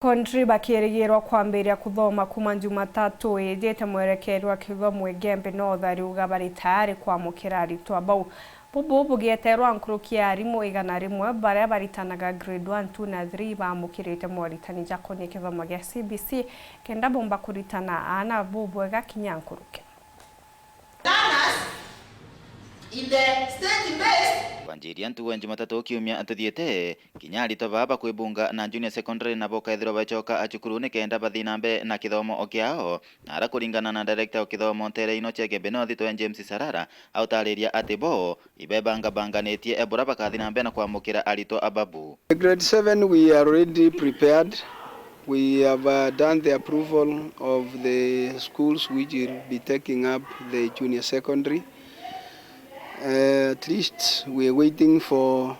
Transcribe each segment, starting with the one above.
Kontri bakirigirwa kwambiria kuthoma kuma Jumatatu ijite mwerekero wa kithomo IGEMBE no ARIUGA bari tayari kwamukira ARITWA bau bubu bugieterwa nkurukia arimu igana rimwe baria baritanaga grade 1 2 na 3 bamukirite mwaritani jakoni kithomo gya CBC kenda bomba kuritana ana BWEGA kinyankuruke in the state-based Wanjiria ntuwe Jumatatu kiumia atuthiete kinya ARITWA baba kwibunga na junior secondary na boka ithiro bachoka achukuru ni kenda bathi nambe na kithomo okiao na ara kuringana na director okithomo ntere-ino cia IGEMBE no thitwe James SARARA autariria ati bo ibebanganitie ebura bakathi nambe na kwamukira ARITWA ababu. Grade 7 we are already prepared. We have done the approval of the schools which will be taking up the junior secondary. At least we are waiting for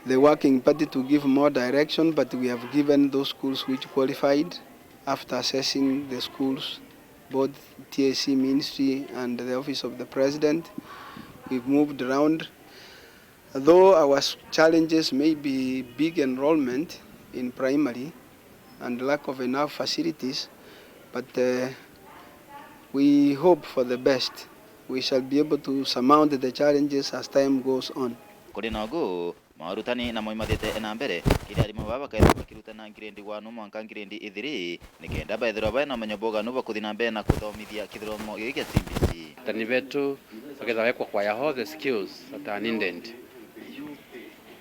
the working party to give more direction, but we have given those schools which qualified after assessing the schools, both TSC Ministry and the Office of the President. We've moved around. Though our challenges may be big enrollment in primary and lack of enough facilities, but we hope for the best. We shall be able to surmount the challenges as time goes on. Kuri nogu marutani na moimathite na mbere kiri arimu baba kaitha bakirutana grade 1 mwanka grade 3 nikenda baithirwa bana manyoboga nuba kuthina mbere na kuthomithia kithomo giki kia CBC. Tani betu bakitha wekwa kwa all the skills that are needed.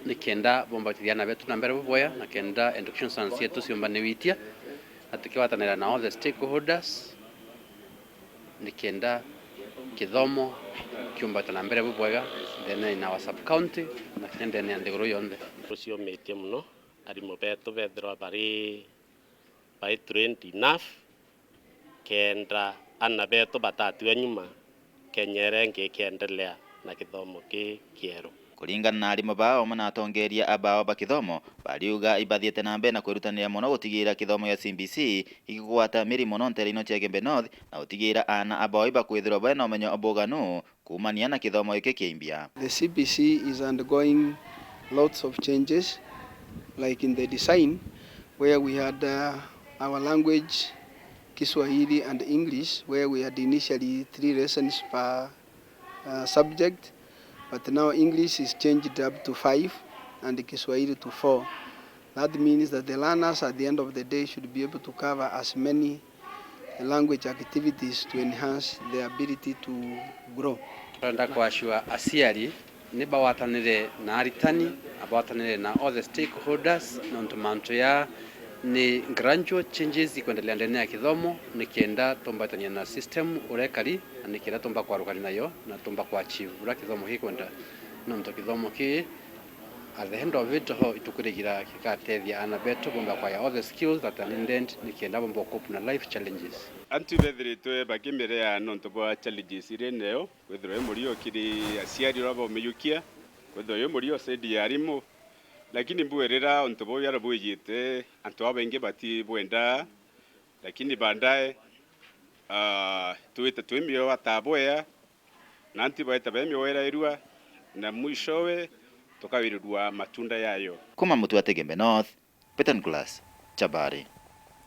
Nikenda bomba tiana betu na mbere boya na kenda education science yetu siombane witia atikiwatanira na all the stakeholders nikenda kithomo kiumbatana mbere BWEGA then in our sub county na kende ne ndigoro yonde ucio metie muno arimu betu bethirwa bari trained enough kenda ana betu batatu nyuma kenyere ngikiendelea na kithomo kieru. Kuringana na arimu bao manatongeria abao bakithomo bariuga ibathiete nambe na kwirutanira muno gutigira kithomo ya CBC igigwata mirimo no ntere-ino cia IGEMBE North na gutigira ana abao ibakwithirwa bena umenyo oboganu kumania na kithomo giki kiimbia. The CBC is undergoing lots of changes, like in the design where we had our language Kiswahili and English, where we had initially 3 lessons per subject. But now English is changed up to 5 and Kiswahili to 4. That means that the learners at the end of the day should be able to cover as many language activities to enhance their ability to grow. Randa kwa shua asiari ni bawatanire na aritani abawatanire na all the stakeholders na ntumanto ya ni gradual changes ikuendelea ndani ya kithomo nikienda tombatania na system urekari na nikienda tomba kwa rukari nayo na tomba kwa achieve ura kithomo hii kwenda no mto kithomo ki at the end of it ho itukurigira kikatethia ana beto bomba kwa all the skills that are needed nikienda bomba cope na life challenges antu bethiritwe bakimere ya no ntobo challenges ire neo wethiro emurio kiri asiari rabo meyukia wethiro emurio sedi yarimo lakini mbuerera ontobo yara bwejite antu abenge bati bwenda lakini bandaye tuita twimio wataboya nanti baita bemio wera irua na mwishowe tukawirudwa matunda yayo. Kuma mutu wa IGEMBE North, Peter Glass, Chabari.